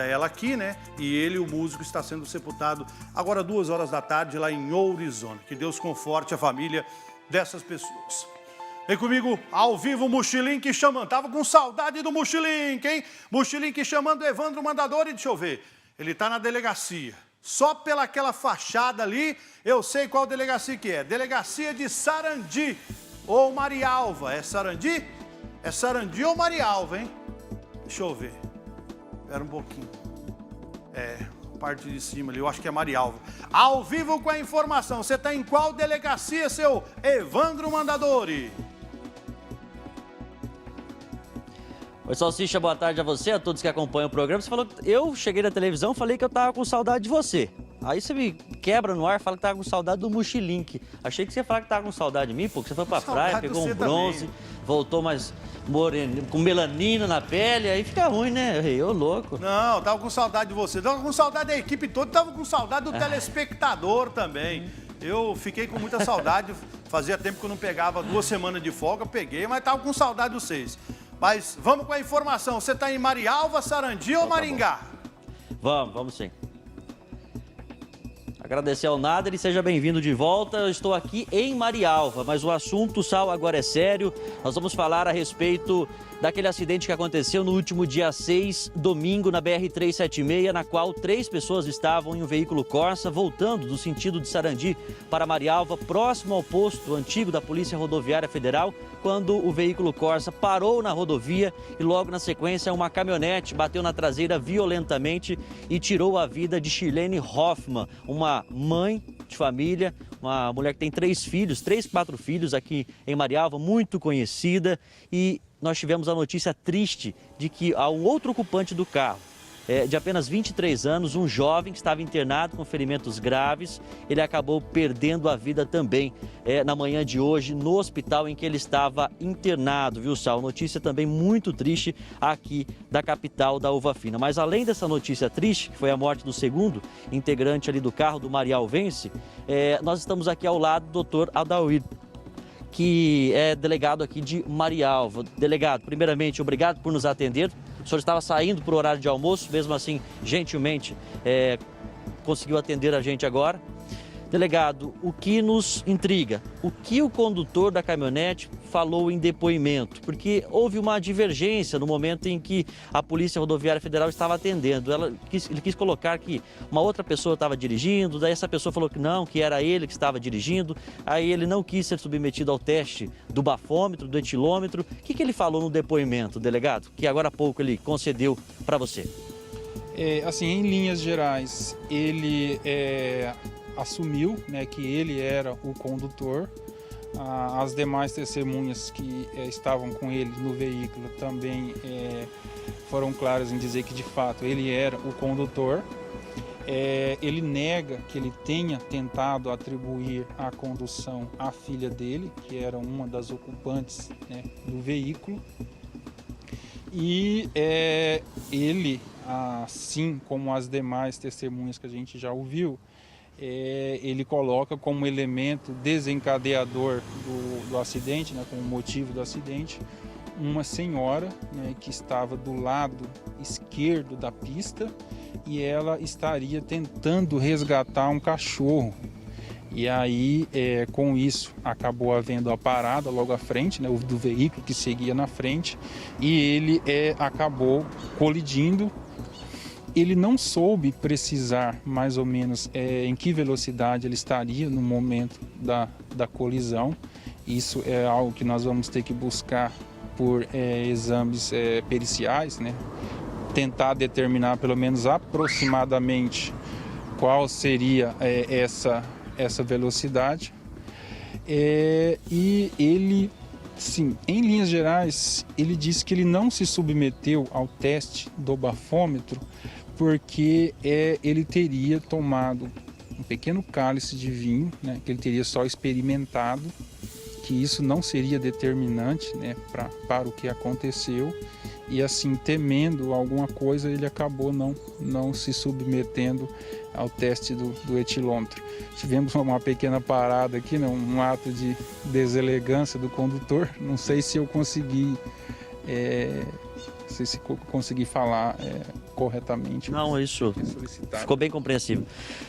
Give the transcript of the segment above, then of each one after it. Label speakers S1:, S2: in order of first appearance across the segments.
S1: ela aqui, né? E ele, o músico, está sendo sepultado agora 2 horas da tarde lá em Ourizona. Que Deus conforte a família dessas pessoas. Vem comigo, ao vivo, Mochilink chamando. Tava com saudade do Mochilink, hein? Mochilink chamando o Evandro Mandadori, deixa eu ver. Ele tá na delegacia. Só pelaquela fachada ali, eu sei qual delegacia que é. Delegacia de Sarandi ou Marialva. É Sarandi? É Sarandi ou Marialva, hein? Deixa eu ver. Espera um pouquinho. Parte de cima ali, eu acho que é Marialva. Ao vivo com a informação. Você está em qual delegacia, seu Evandro Mandadori?
S2: Oi, Salsicha, boa tarde a você, a todos que acompanham o programa. Você falou que eu cheguei na televisão, falei que eu tava com saudade de você. Aí você me quebra no ar, fala que tava com saudade do Mochilink. Achei que você ia falar que tava com saudade de mim, porque você foi pra praia, pegou um bronze, também. Voltou mais moreno, com melanina na pele, aí fica ruim, né? Eu louco.
S1: Não, tava com saudade de você. Tava com saudade da equipe toda, tava com saudade do telespectador também. Eu fiquei com muita saudade, fazia tempo que eu não pegava 2 semanas de folga, peguei, mas tava com saudade de vocês. Mas vamos com a informação. Você está em Marialva, Sarandi ou Maringá?
S2: Vamos sim. Agradecer ao Nader e seja bem-vindo de volta. Eu estou aqui em Marialva, mas o assunto, Sal, agora é sério. Nós vamos falar a respeito daquele acidente que aconteceu no último dia 6, domingo, na BR-376, na qual 3 pessoas estavam em um veículo Corsa, voltando do sentido de Sarandi para Marialva, próximo ao posto antigo da Polícia Rodoviária Federal, quando o veículo Corsa parou na rodovia e logo na sequência uma caminhonete bateu na traseira violentamente e tirou a vida de Shirlene Hoffman, uma mãe de família, uma mulher que tem 4 filhos aqui em Marialva, muito conhecida, e nós tivemos a notícia triste de que há um outro ocupante do carro, de apenas 23 anos, um jovem que estava internado com ferimentos graves, ele acabou perdendo a vida também na manhã de hoje no hospital em que ele estava internado, viu, Sal? Notícia também muito triste aqui da capital da Uva Fina. Mas além dessa notícia triste, que foi a morte do segundo integrante ali do carro do Marialvense, nós estamos aqui ao lado do Dr. Adauir, que é delegado aqui de Marialva. Delegado, primeiramente, obrigado por nos atender. O senhor estava saindo para o horário de almoço, mesmo assim, gentilmente, conseguiu atender a gente agora. Delegado, o que nos intriga? O que o condutor da caminhonete falou em depoimento? Porque houve uma divergência no momento em que a Polícia Rodoviária Federal estava atendendo. Ele quis colocar que uma outra pessoa estava dirigindo, daí essa pessoa falou que não, que era ele que estava dirigindo. Aí ele não quis ser submetido ao teste do bafômetro, do etilômetro. O que ele falou no depoimento, delegado, que agora há pouco ele concedeu para você?
S3: Assim, em linhas gerais, ele assumiu, né, que ele era o condutor. As demais testemunhas que estavam com ele no veículo também foram claras em dizer que, de fato, ele era o condutor. Ele nega que ele tenha tentado atribuir a condução à filha dele, que era uma das ocupantes, né, do veículo. E ele, assim como as demais testemunhas que a gente já ouviu, ele coloca como elemento desencadeador do acidente, né, como motivo do acidente, uma senhora, né, que estava do lado esquerdo da pista e ela estaria tentando resgatar um cachorro. E aí, com isso, acabou havendo a parada logo à frente, né, do veículo que seguia na frente, e ele acabou colidindo. Ele não soube precisar mais ou menos em que velocidade ele estaria no momento da colisão. Isso é algo que nós vamos ter que buscar por exames periciais, né? Tentar determinar pelo menos aproximadamente qual seria essa velocidade. E ele, sim, em linhas gerais, ele disse que ele não se submeteu ao teste do bafômetro porque ele teria tomado um pequeno cálice de vinho, né, que ele teria só experimentado, que isso não seria determinante, né, para o que aconteceu, e assim, temendo alguma coisa, ele acabou não se submetendo ao teste do etilômetro. Tivemos uma pequena parada aqui, né, um ato de deselegância do condutor. Não sei se eu consegui, falar corretamente.
S2: Não, isso
S3: Solicitado.
S2: ficou bem compreensível.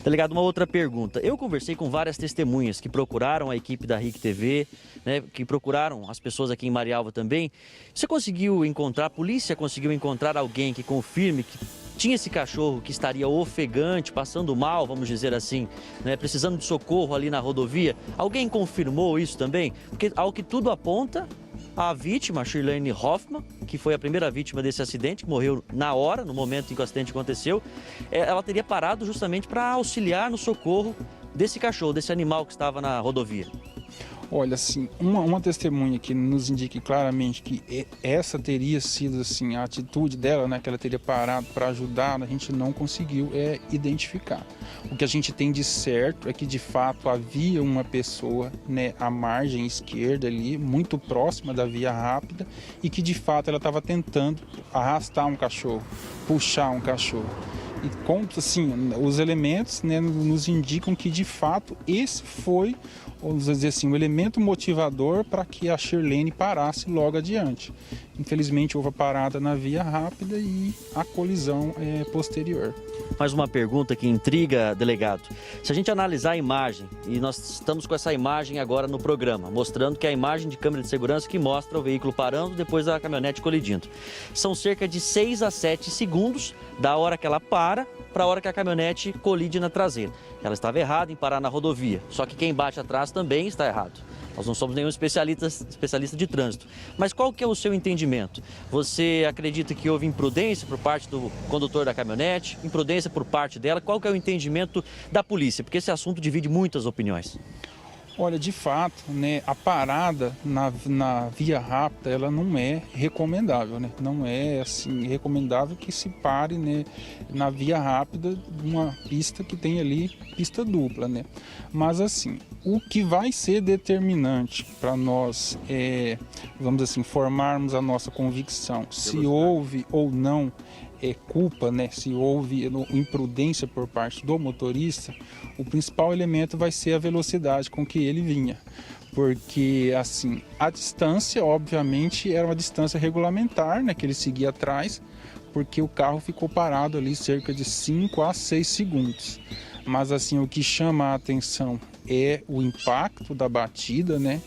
S2: Delegado, uma outra pergunta. Eu conversei com várias testemunhas que procuraram a equipe da RIC TV, né, que procuraram as pessoas aqui em Marialva também. Você conseguiu encontrar, a polícia conseguiu encontrar alguém que confirme que tinha esse cachorro que estaria ofegante, passando mal, vamos dizer assim, né, precisando de socorro ali na rodovia? Alguém confirmou isso também? Porque, ao que tudo aponta, a vítima, a Shirlene Hoffman, que foi a primeira vítima desse acidente, que morreu na hora, no momento em que o acidente aconteceu, ela teria parado justamente para auxiliar no socorro desse cachorro, desse animal que estava na rodovia.
S3: Olha, assim, uma testemunha que nos indique claramente que essa teria sido, assim, a atitude dela, né, que ela teria parado para ajudar, a gente não conseguiu identificar. O que a gente tem de certo é que, de fato, havia uma pessoa, né, à margem esquerda ali, muito próxima da via rápida, e que, de fato, ela estava tentando arrastar um cachorro, puxar um cachorro. E, assim, os elementos, né, nos indicam que, de fato, esse foi, vamos dizer assim, um elemento motivador para que a Shirlene parasse logo adiante. Infelizmente, houve a parada na via rápida e a colisão posterior.
S2: Mais uma pergunta que intriga, delegado. Se a gente analisar a imagem, e nós estamos com essa imagem agora no programa, mostrando que é a imagem de câmera de segurança que mostra o veículo parando depois da caminhonete colidindo. São cerca de 6 a 7 segundos da hora que ela para a hora que a caminhonete colide na traseira. Ela estava errada em parar na rodovia, só que quem bate atrás também está errado. Nós não somos nenhum especialista de trânsito. Mas qual que é o seu entendimento? Você acredita que houve imprudência por parte do condutor da caminhonete? Imprudência por parte dela? Qual que é o entendimento da polícia? Porque esse assunto divide muitas opiniões.
S3: Olha, de fato, né, a parada na via rápida, ela não é recomendável, né? Não é, assim, recomendável que se pare, né, na via rápida de uma pista que tem ali pista dupla, né? Mas, assim, o que vai ser determinante para nós, vamos assim, formarmos a nossa convicção, se houve ou não culpa, né, se houve imprudência por parte do motorista, o principal elemento vai ser a velocidade com que ele vinha. Porque, assim, a distância, obviamente, era uma distância regulamentar, né, que ele seguia atrás, porque o carro ficou parado ali cerca de 5 a 6 segundos. Mas, assim, o que chama a atenção é o impacto da batida, né?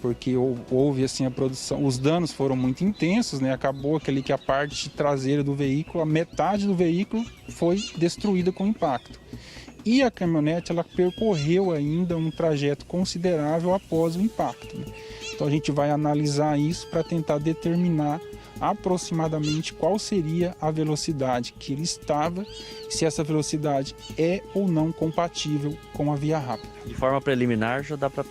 S3: Porque houve, assim, a produção, os danos foram muito intensos, né? Acabou que a parte traseira do veículo, a metade do veículo foi destruída com impacto. E a caminhonete, ela percorreu ainda um trajeto considerável após o impacto, né? Então a gente vai analisar isso para tentar determinar aproximadamente qual seria a velocidade que ele estava, se essa velocidade é ou não compatível com a via rápida.
S2: De forma preliminar, já dá para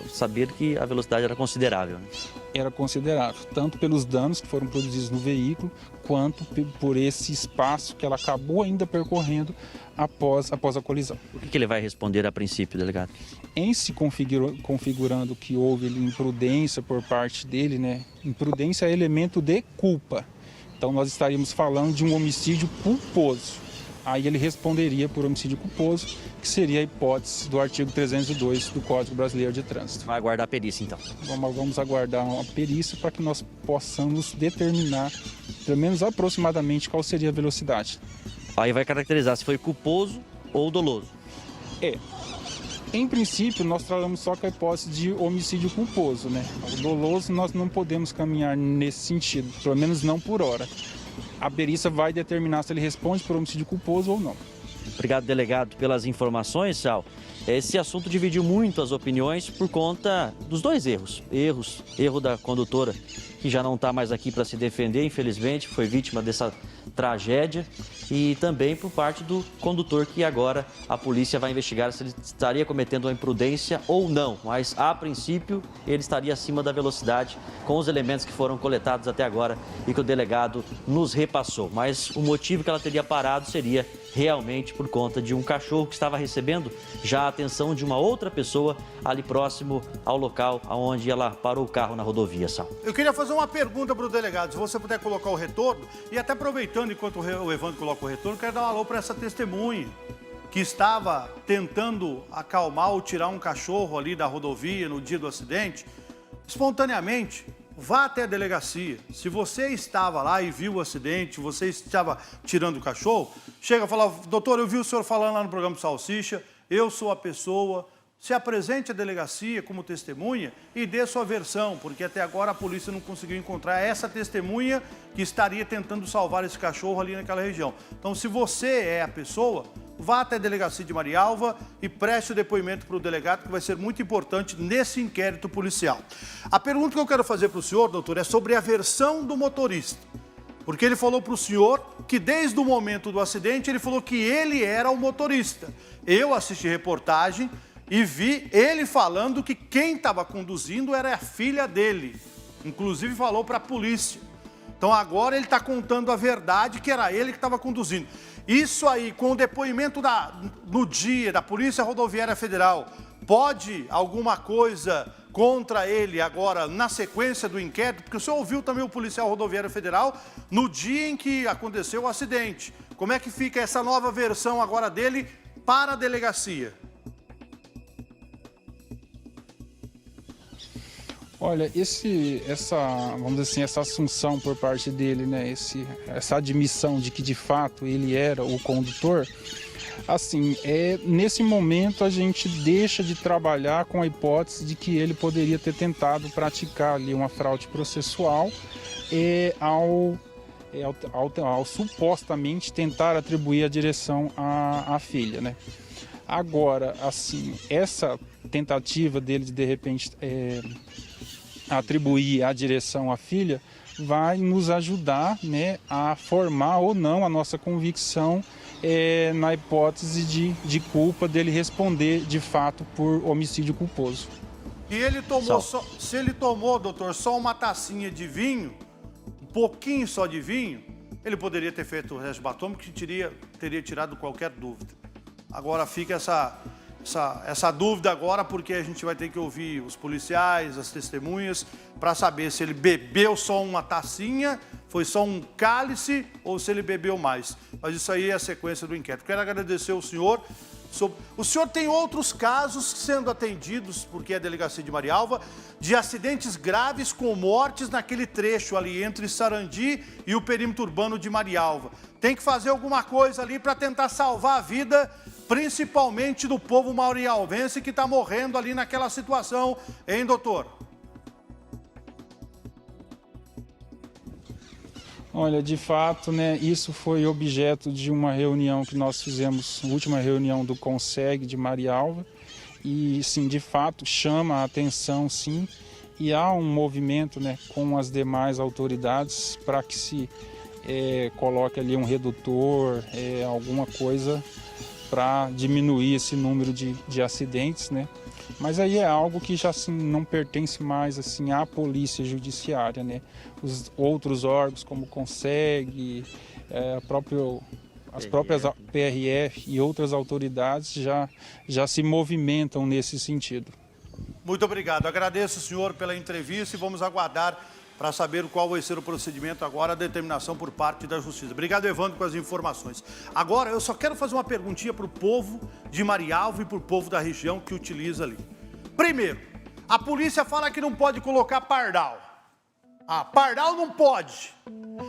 S2: saber que a velocidade era considerável, né?
S3: Era considerável, tanto pelos danos que foram produzidos no veículo, quanto por esse espaço que ela acabou ainda percorrendo após a colisão.
S2: O que ele vai responder a princípio, delegado?
S3: Em se configurando que houve imprudência por parte dele, né? Imprudência é elemento de culpa. Então nós estaríamos falando de um homicídio culposo. Aí ele responderia por homicídio culposo, que seria a hipótese do artigo 302 do Código Brasileiro de Trânsito.
S2: Vai aguardar a perícia, então.
S3: Vamos aguardar uma perícia para que nós possamos determinar, pelo menos aproximadamente, qual seria a velocidade.
S2: Aí vai caracterizar se foi culposo ou doloso.
S3: Em princípio, nós trabalhamos só com a hipótese de homicídio culposo, né? O doloso nós não podemos caminhar nesse sentido, pelo menos não por hora. A perícia vai determinar se ele responde por homicídio culposo ou não.
S2: Obrigado, delegado, pelas informações, Sal. Esse assunto dividiu muito as opiniões por conta dos dois erros. Erro da condutora, que já não está mais aqui para se defender, infelizmente, foi vítima dessa tragédia, e também por parte do condutor, que agora a polícia vai investigar se ele estaria cometendo uma imprudência ou não, mas a princípio ele estaria acima da velocidade com os elementos que foram coletados até agora e que o delegado nos repassou. Mas o motivo que ela teria parado seria realmente por conta de um cachorro que estava recebendo já a atenção de uma outra pessoa ali próximo ao local onde ela parou o carro na rodovia, Sal.
S1: Eu queria fazer uma pergunta para o delegado, se você puder colocar o retorno, e até aproveitando enquanto o Evandro coloca o retorno, quero dar um alô para essa testemunha que estava tentando acalmar ou tirar um cachorro ali da rodovia no dia do acidente. Espontaneamente, vá até a delegacia. Se você estava lá e viu o acidente, você estava tirando o cachorro, chega e fala, doutor, eu vi o senhor falando lá no programa do Salsicha, eu sou a pessoa, se apresente à delegacia como testemunha e dê sua versão, porque até agora a polícia não conseguiu encontrar essa testemunha que estaria tentando salvar esse cachorro ali naquela região. Então, se você é a pessoa, vá até a delegacia de Marialva e preste o depoimento para o delegado, que vai ser muito importante nesse inquérito policial. A pergunta que eu quero fazer para o senhor, doutor, é sobre a versão do motorista. Porque ele falou para o senhor que desde o momento do acidente, ele falou que ele era o motorista. Eu assisti reportagem e vi ele falando que quem estava conduzindo era a filha dele. Inclusive falou para a polícia. Então agora ele está contando a verdade que era ele que estava conduzindo. Isso aí, com o depoimento no dia da Polícia Rodoviária Federal, pode alguma coisa contra ele agora na sequência do inquérito? Porque o senhor ouviu também o policial rodoviário federal no dia em que aconteceu o acidente. Como é que fica essa nova versão agora dele para a delegacia?
S3: Olha, vamos dizer assim, essa assunção por parte dele, né, essa admissão de que de fato ele era o condutor, assim, nesse momento a gente deixa de trabalhar com a hipótese de que ele poderia ter tentado praticar ali uma fraude processual ao supostamente tentar atribuir a direção à filha, né? Agora, assim, essa tentativa dele de repente atribuir a direção à filha vai nos ajudar, né, a formar ou não a nossa convicção na hipótese de culpa dele responder de fato por homicídio culposo.
S1: E ele tomou se ele tomou, doutor, só uma tacinha de vinho, um pouquinho só de vinho, ele poderia ter feito o resto batômico que teria tirado qualquer dúvida. Agora fica essa dúvida agora, porque a gente vai ter que ouvir os policiais, as testemunhas, para saber se ele bebeu só uma tacinha, foi só um cálice ou se ele bebeu mais. Mas isso aí é a sequência do inquérito. Quero agradecer ao senhor. O senhor tem outros casos sendo atendidos, porque é a delegacia de Marialva, de acidentes graves com mortes naquele trecho ali entre Sarandi e o perímetro urbano de Marialva. Tem que fazer alguma coisa ali para tentar salvar a vida, principalmente do povo marialvense que está morrendo ali naquela situação, hein, doutor?
S3: Olha, de fato, né, isso foi objeto de uma reunião que nós fizemos, a última reunião do CONSEG de Marialva, e sim, de fato, chama a atenção, sim, e há um movimento, né, com as demais autoridades para que se coloque ali um redutor, alguma coisa para diminuir esse número de acidentes, né? Mas aí é algo que já assim, não pertence mais assim, à polícia judiciária, né? Os outros órgãos como o CONSEG, as próprias PRF e outras autoridades já se movimentam nesse sentido.
S1: Muito obrigado. Agradeço o senhor pela entrevista e vamos aguardar para saber qual vai ser o procedimento agora, a determinação por parte da Justiça. Obrigado, Evandro, com as informações. Agora, eu só quero fazer uma perguntinha para o povo de Marialva e para o povo da região que utiliza ali. Primeiro, a polícia fala que não pode colocar pardal. Pardal não pode.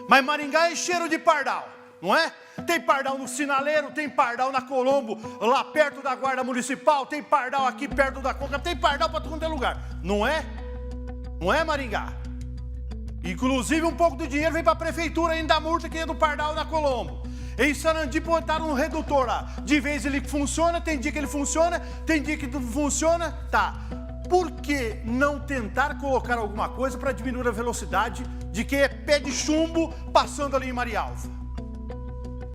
S1: Mas Maringá é cheiro de pardal, não é? Tem pardal no Sinaleiro, tem pardal na Colombo, lá perto da Guarda Municipal, tem pardal aqui perto da Conca, tem pardal para todo quanto é lugar. Não é? Não é, Maringá? Inclusive, um pouco do dinheiro vem para a prefeitura ainda da multa que é do pardal na Colombo. Em Sarandi botaram um redutor lá. De vez ele funciona, tem dia que ele funciona, tem dia que não funciona, tá. Por que não tentar colocar alguma coisa para diminuir a velocidade de quem é pé de chumbo passando ali em Marialva?